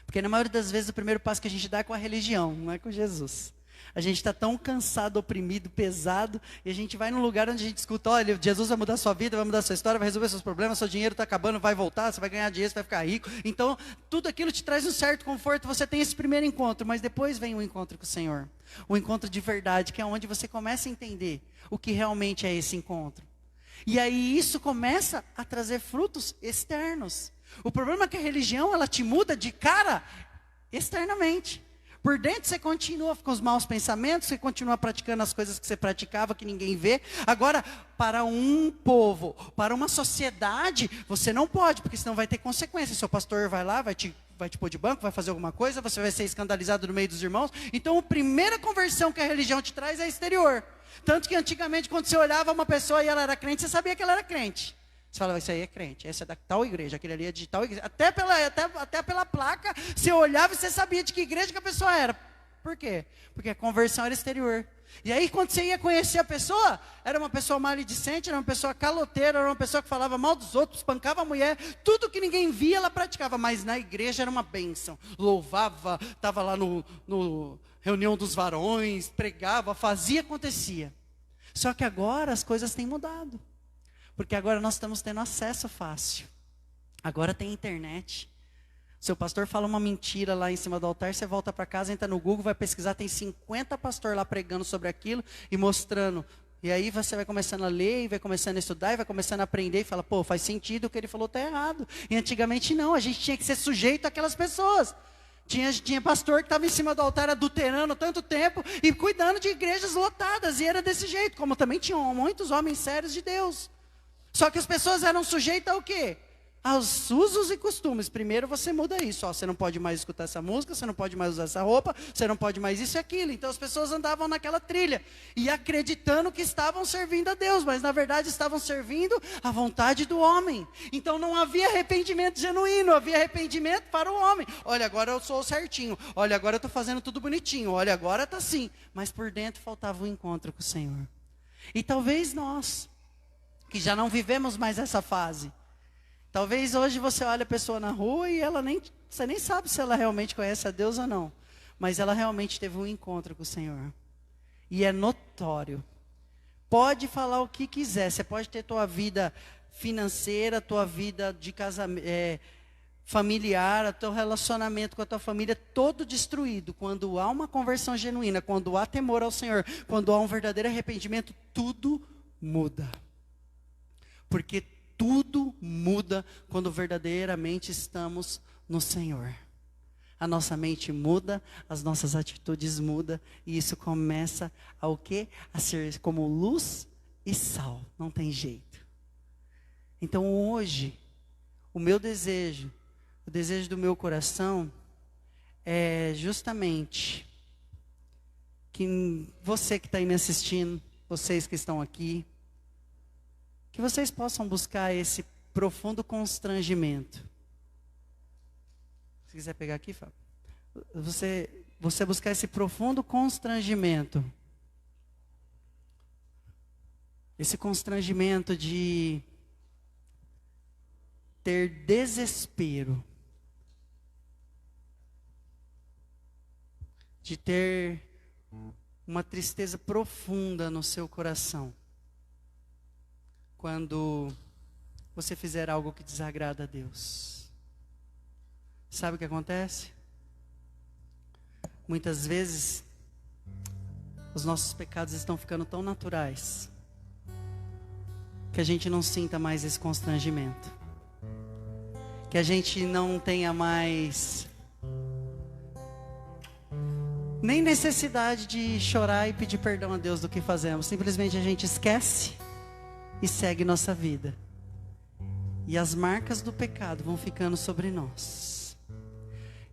Porque na maioria das vezes o primeiro passo que a gente dá é com a religião, não é com Jesus. A gente está tão cansado, oprimido, pesado, e a gente vai num lugar onde a gente escuta, olha, Jesus vai mudar a sua vida, vai mudar a sua história, vai resolver seus problemas, seu dinheiro está acabando, vai voltar, você vai ganhar dinheiro, você vai ficar rico. Então, tudo aquilo te traz um certo conforto, você tem esse primeiro encontro, mas depois vem o encontro com o Senhor. O encontro de verdade, que é onde você começa a entender o que realmente é esse encontro. E aí isso começa a trazer frutos externos. O problema é que a religião, ela te muda de cara externamente. Por dentro você continua com os maus pensamentos, você continua praticando as coisas que você praticava, que ninguém vê. Agora, para um povo, para uma sociedade, você não pode, porque senão vai ter consequências. Seu pastor vai lá, vai te pôr de banco, vai fazer alguma coisa, você vai ser escandalizado no meio dos irmãos. Então, a primeira conversão que a religião te traz é exterior. Tanto que antigamente, quando você olhava uma pessoa e ela era crente, você sabia que ela era crente. Você falava, isso aí é crente, esse é da tal igreja, aquele ali é de tal igreja. Até pela placa, você olhava e você sabia de que igreja que a pessoa era. Por quê? Porque a conversão era exterior. E aí, quando você ia conhecer a pessoa, era uma pessoa maledicente, era uma pessoa caloteira, era uma pessoa que falava mal dos outros, espancava a mulher. Tudo que ninguém via, ela praticava. Mas na igreja era uma bênção. Louvava, estava lá no reunião dos varões, pregava, fazia, acontecia. Só que agora as coisas têm mudado. Porque agora nós estamos tendo acesso fácil. Agora tem internet. Seu pastor fala uma mentira lá em cima do altar, você volta para casa, entra no Google, vai pesquisar, tem 50 pastores lá pregando sobre aquilo e mostrando. E aí você vai começando a ler, e vai começando a estudar, e vai começando a aprender, e fala, pô, faz sentido, o que ele falou está errado. E antigamente não, a gente tinha que ser sujeito àquelas pessoas. Tinha pastor que estava em cima do altar adulterando tanto tempo e cuidando de igrejas lotadas, e era desse jeito, como também tinham muitos homens sérios de Deus. Só que as pessoas eram sujeitas ao quê? aos usos e costumes. Primeiro você muda isso. Ó, você não pode mais escutar essa música, você não pode mais usar essa roupa, você não pode mais isso e aquilo. Então as pessoas andavam naquela trilha e acreditando que estavam servindo a Deus, mas na verdade estavam servindo a vontade do homem. Então não havia arrependimento genuíno, havia arrependimento para o homem. Olha, agora eu sou certinho. Olha, agora eu estou fazendo tudo bonitinho. Olha, agora está assim. Mas por dentro faltava um encontro com o Senhor. E talvez nós, que já não vivemos mais essa fase, talvez hoje você olhe a pessoa na rua e você nem sabe se ela realmente conhece a Deus ou não. Mas ela realmente teve um encontro com o Senhor. E é notório. Pode falar o que quiser. Você pode ter tua vida financeira, tua vida de casamento, familiar, o teu relacionamento com a tua família todo destruído. Quando há uma conversão genuína, quando há temor ao Senhor, quando há um verdadeiro arrependimento, tudo muda. Porque tudo muda quando verdadeiramente estamos no Senhor. A nossa mente muda, as nossas atitudes mudam, e isso começa a o quê? A ser como luz e sal, não tem jeito. Então hoje, o meu desejo, o desejo do meu coração, é justamente que você que está aí me assistindo, vocês que estão aqui, que vocês possam buscar esse profundo constrangimento. Se quiser pegar aqui, Fábio. Você buscar esse profundo constrangimento. Esse constrangimento de ter desespero. De ter uma tristeza profunda no seu coração. Quando você fizer algo que desagrada a Deus. Sabe o que acontece? Muitas vezes, os nossos pecados estão ficando tão naturais, que a gente não sinta mais esse constrangimento. Que a gente não tenha mais nem necessidade de chorar e pedir perdão a Deus do que fazemos. Simplesmente a gente esquece e segue nossa vida. E as marcas do pecado vão ficando sobre nós.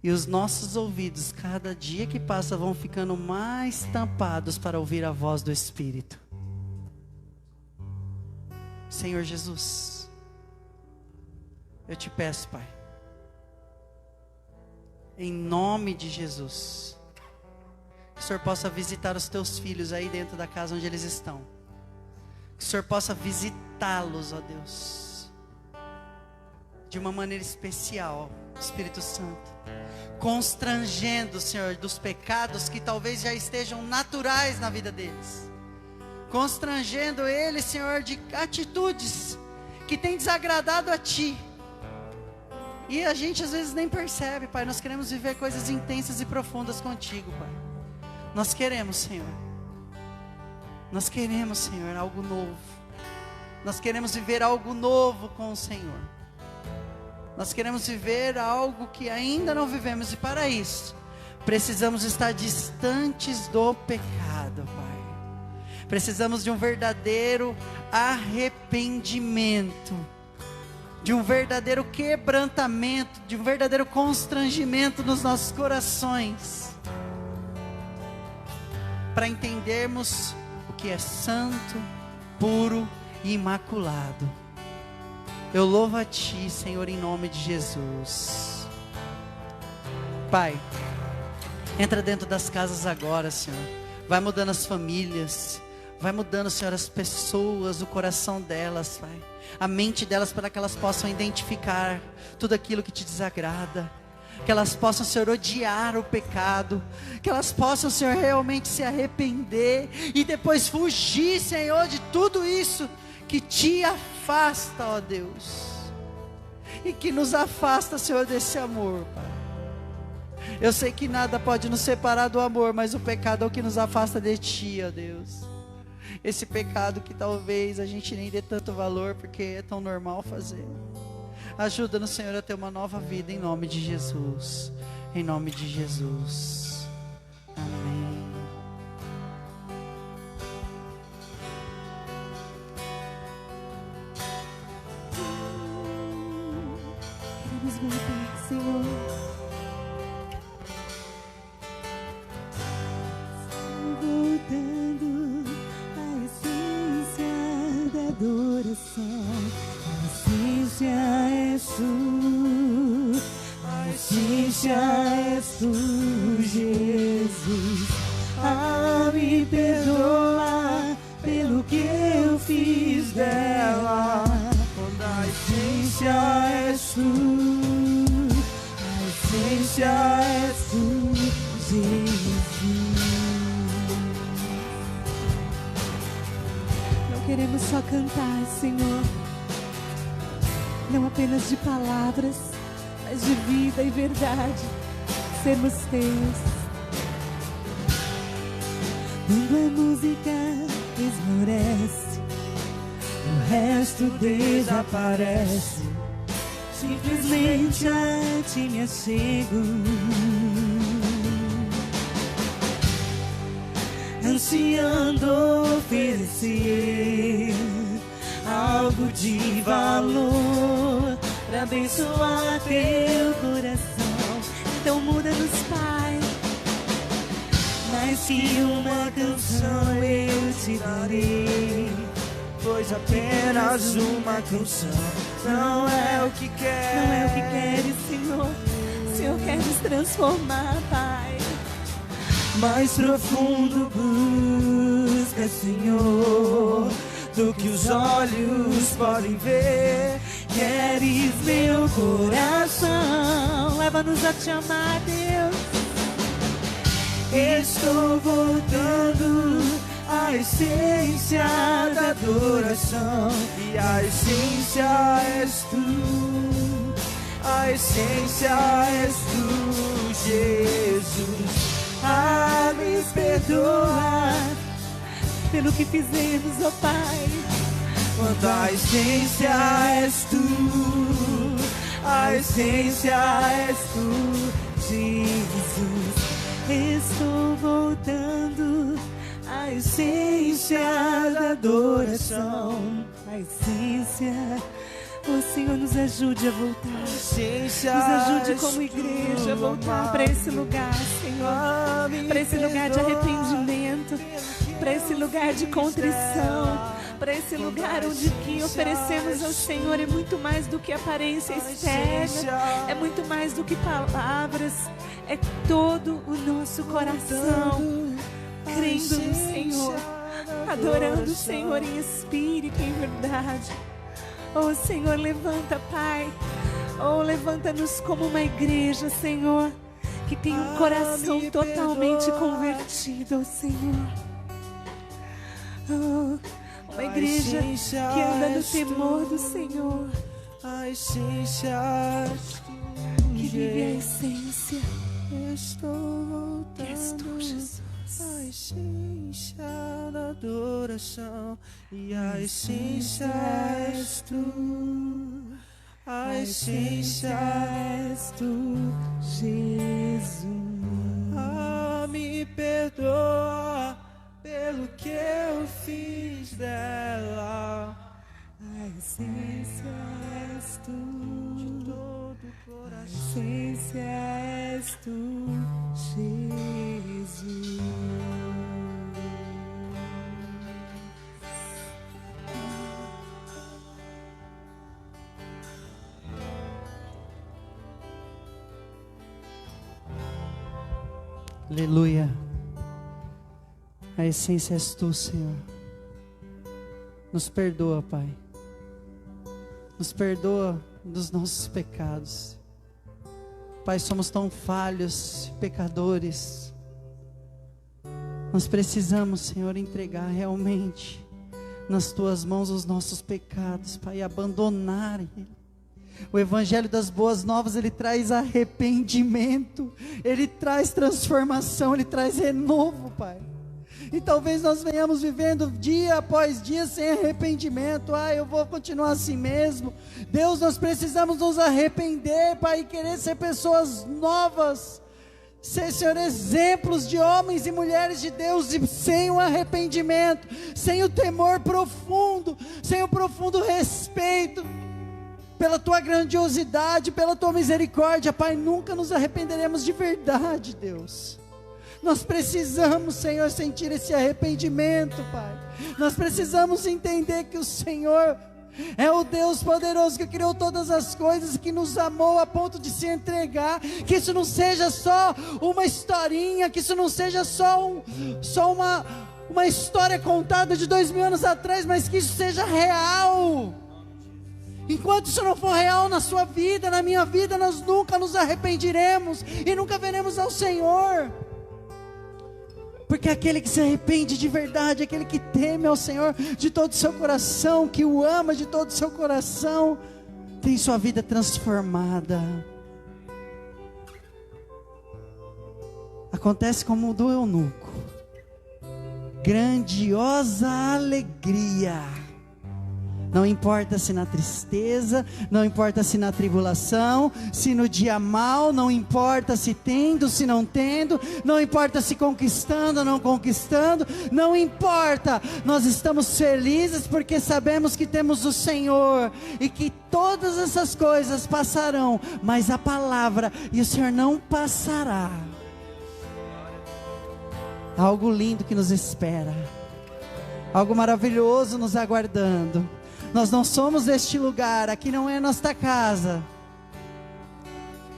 E os nossos ouvidos, cada dia que passa, vão ficando mais tampados para ouvir a voz do Espírito. Senhor Jesus, eu te peço, Pai, em nome de Jesus, que o Senhor possa visitar os teus filhos aí dentro da casa onde eles estão. Que o Senhor possa visitá-los, ó Deus, de uma maneira especial, Espírito Santo. Constrangendo, Senhor, dos pecados que talvez já estejam naturais na vida deles. Constrangendo eles, Senhor, de atitudes que têm desagradado a Ti. E a gente às vezes nem percebe, Pai. Nós queremos viver coisas intensas e profundas contigo, Pai. Nós queremos, Senhor. Nós queremos, Senhor, algo novo. Nós queremos viver algo novo com o Senhor. Nós queremos viver algo que ainda não vivemos. E para isso, precisamos estar distantes do pecado, Pai. Precisamos de um verdadeiro arrependimento. De um verdadeiro quebrantamento. De um verdadeiro constrangimento nos nossos corações. Para entendermos o que é santo, puro e imaculado. Eu louvo a Ti, Senhor, em nome de Jesus. Pai, entra dentro das casas agora, Senhor. Vai mudando as famílias. Vai mudando, Senhor, as pessoas, o coração delas, Pai. A mente delas, para que elas possam identificar tudo aquilo que Te desagrada. Que elas possam, Senhor, odiar o pecado. Que elas possam, Senhor, realmente se arrepender. E depois fugir, Senhor, de tudo isso que Te afasta, ó Deus. E que nos afasta, Senhor, desse amor, Pai. Eu sei que nada pode nos separar do amor, mas o pecado é o que nos afasta de Ti, ó Deus. Esse pecado que talvez a gente nem dê tanto valor, porque é tão normal fazer. Ajuda-nos, Senhor, a ter uma nova vida, em nome de Jesus. Em nome de Jesus. Amém. voltar, Senhor. Voltando à essência da adoração. A essência és tu, a essência és tu, Jesus. Me perdoa pelo que eu fiz dela. A essência és tu, a essência és tu, Jesus. Não queremos só cantar, Senhor, não apenas de palavras, mas de vida e verdade, sermos teus. Quando a música esmorece, o resto desaparece. Simplesmente a ti me achego, ansiando oferecer algo de valor para abençoar teu coração. Então muda-nos, Pai. Mais que uma canção eu te darei, pois apenas uma canção não é o que quer. Não é o que queres, Senhor. O Senhor quer nos transformar, Pai. Mais profundo busca, Senhor, do que os olhos podem ver. Queres meu coração, leva-nos a te amar, Deus. Estou voltando à essência da adoração, e a essência és tu, a essência és tu, Jesus. Me perdoa pelo que fizemos, ó Pai. Quanto a essência és tu, a essência és tu, Jesus. Estou voltando à essência da adoração, a essência. O Senhor nos ajude a voltar, nos ajude como igreja a voltar para esse lugar, Senhor, para esse lugar de arrependimento, para esse lugar de contrição, para esse lugar onde o que oferecemos ao Senhor é muito mais do que aparência externa, é muito mais do que palavras, é todo o nosso coração crendo no Senhor, adorando o Senhor em espírito e em verdade. Oh Senhor, levanta, Pai. Oh, levanta-nos como uma igreja, Senhor, que tem um coração totalmente convertido ao Senhor. Oh, uma igreja que anda no temor do Senhor, a essência, que vive a essência. Estou voltando, Jesus. a essência da adoração, e a essência és tu, a essência és tu, Jesus. Me perdoa pelo que eu fiz dela. A essência és tu, De todo o coração. a essência és tu, Jesus. Aleluia. A essência és tu, Senhor. Nos perdoa, Pai. Nos perdoa dos nossos pecados. Pai, somos tão falhos, pecadores. Nós precisamos, Senhor, entregar realmente nas tuas mãos os nossos pecados, Pai, e abandonar ele. O Evangelho das Boas Novas, ele traz arrependimento, ele traz transformação, ele traz renovo, Pai. E talvez nós venhamos vivendo dia após dia sem arrependimento. Eu vou continuar assim mesmo. Deus, nós precisamos nos arrepender, Pai, e querer ser pessoas novas. Ser, Senhor, exemplos de homens e mulheres de Deus, e sem o arrependimento, sem o temor profundo, sem o profundo respeito. pela tua grandiosidade, pela tua misericórdia, Pai, nunca nos arrependeremos de verdade, Deus. Nós precisamos, Senhor, sentir esse arrependimento, Pai. Nós precisamos entender que o Senhor é o Deus poderoso que criou todas as coisas, que nos amou a ponto de se entregar. Que isso não seja só uma historinha, que isso não seja só uma história contada de 2000 anos atrás, mas que isso seja real. Enquanto isso não for real na sua vida, na minha vida, nós nunca nos arrependeremos e nunca veremos ao Senhor. Porque aquele que se arrepende de verdade, aquele que teme ao Senhor de todo o seu coração, que o ama de todo o seu coração, tem sua vida transformada. Acontece como o do eunuco. Grandiosa alegria. Não importa se na tristeza, não importa se na tribulação, se no dia mal, não importa se tendo, se não tendo, não importa se conquistando ou não conquistando, não importa, nós estamos felizes porque sabemos que temos o Senhor e que todas essas coisas passarão, mas a palavra e o Senhor não passará. Algo lindo que nos espera, algo maravilhoso nos aguardando. Nós não somos deste lugar, aqui não é nossa casa.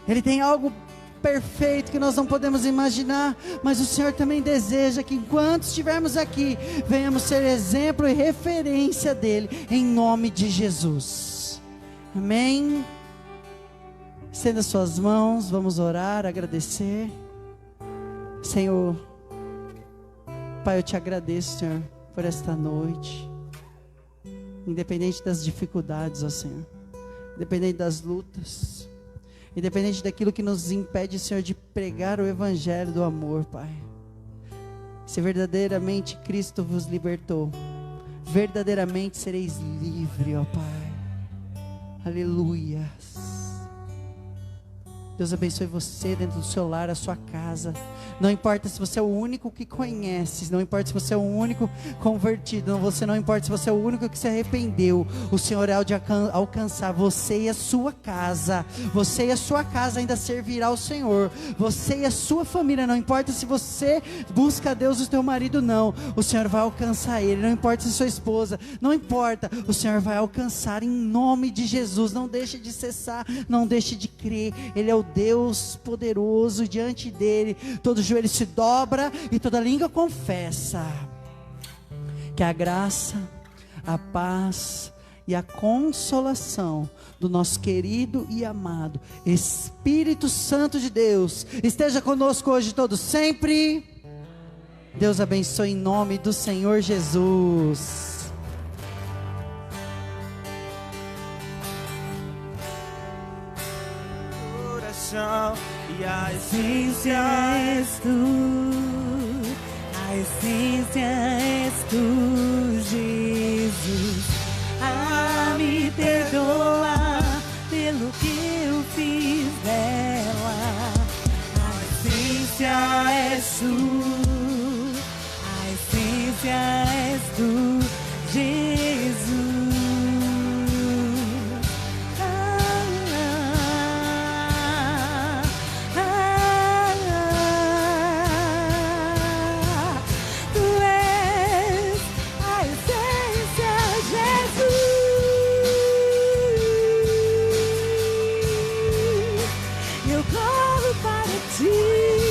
Ele tem algo perfeito que nós não podemos imaginar, mas o Senhor também deseja que enquanto estivermos aqui, venhamos ser exemplo e referência dEle, em nome de Jesus. Amém? Estenda suas mãos, vamos orar, agradecer. Senhor, Pai, eu te agradeço, Senhor, por esta noite. Independente das dificuldades, ó Senhor, independente das lutas, independente daquilo que nos impede, Senhor, de pregar o evangelho do amor, Pai. Se verdadeiramente Cristo vos libertou, verdadeiramente sereis livres, ó Pai. Aleluia. Deus abençoe você dentro do seu lar, a sua casa. Não importa se você é o único que conhece, não importa se você é o único convertido, não importa se você é o único que se arrependeu, o Senhor é o de alcançar você e a sua casa. Você e a sua casa ainda servirá ao Senhor. Você e a sua família, não importa se você busca a Deus, o teu marido não, o Senhor vai alcançar ele. Não importa se sua esposa, não importa, o Senhor vai alcançar em nome de Jesus. Não deixe de cessar, não deixe de crer. Ele é o Deus poderoso, diante dele todo joelho se dobra e toda língua confessa. Que a graça, a paz e a consolação do nosso querido e amado Espírito Santo de Deus esteja conosco hoje todo sempre. Deus abençoe em nome do Senhor Jesus. E a essência és tu, a essência és tu, Jesus. Me perdoa pelo que eu fiz dela. A essência és tu, a essência és tu, Jesus. Eu corro para ti.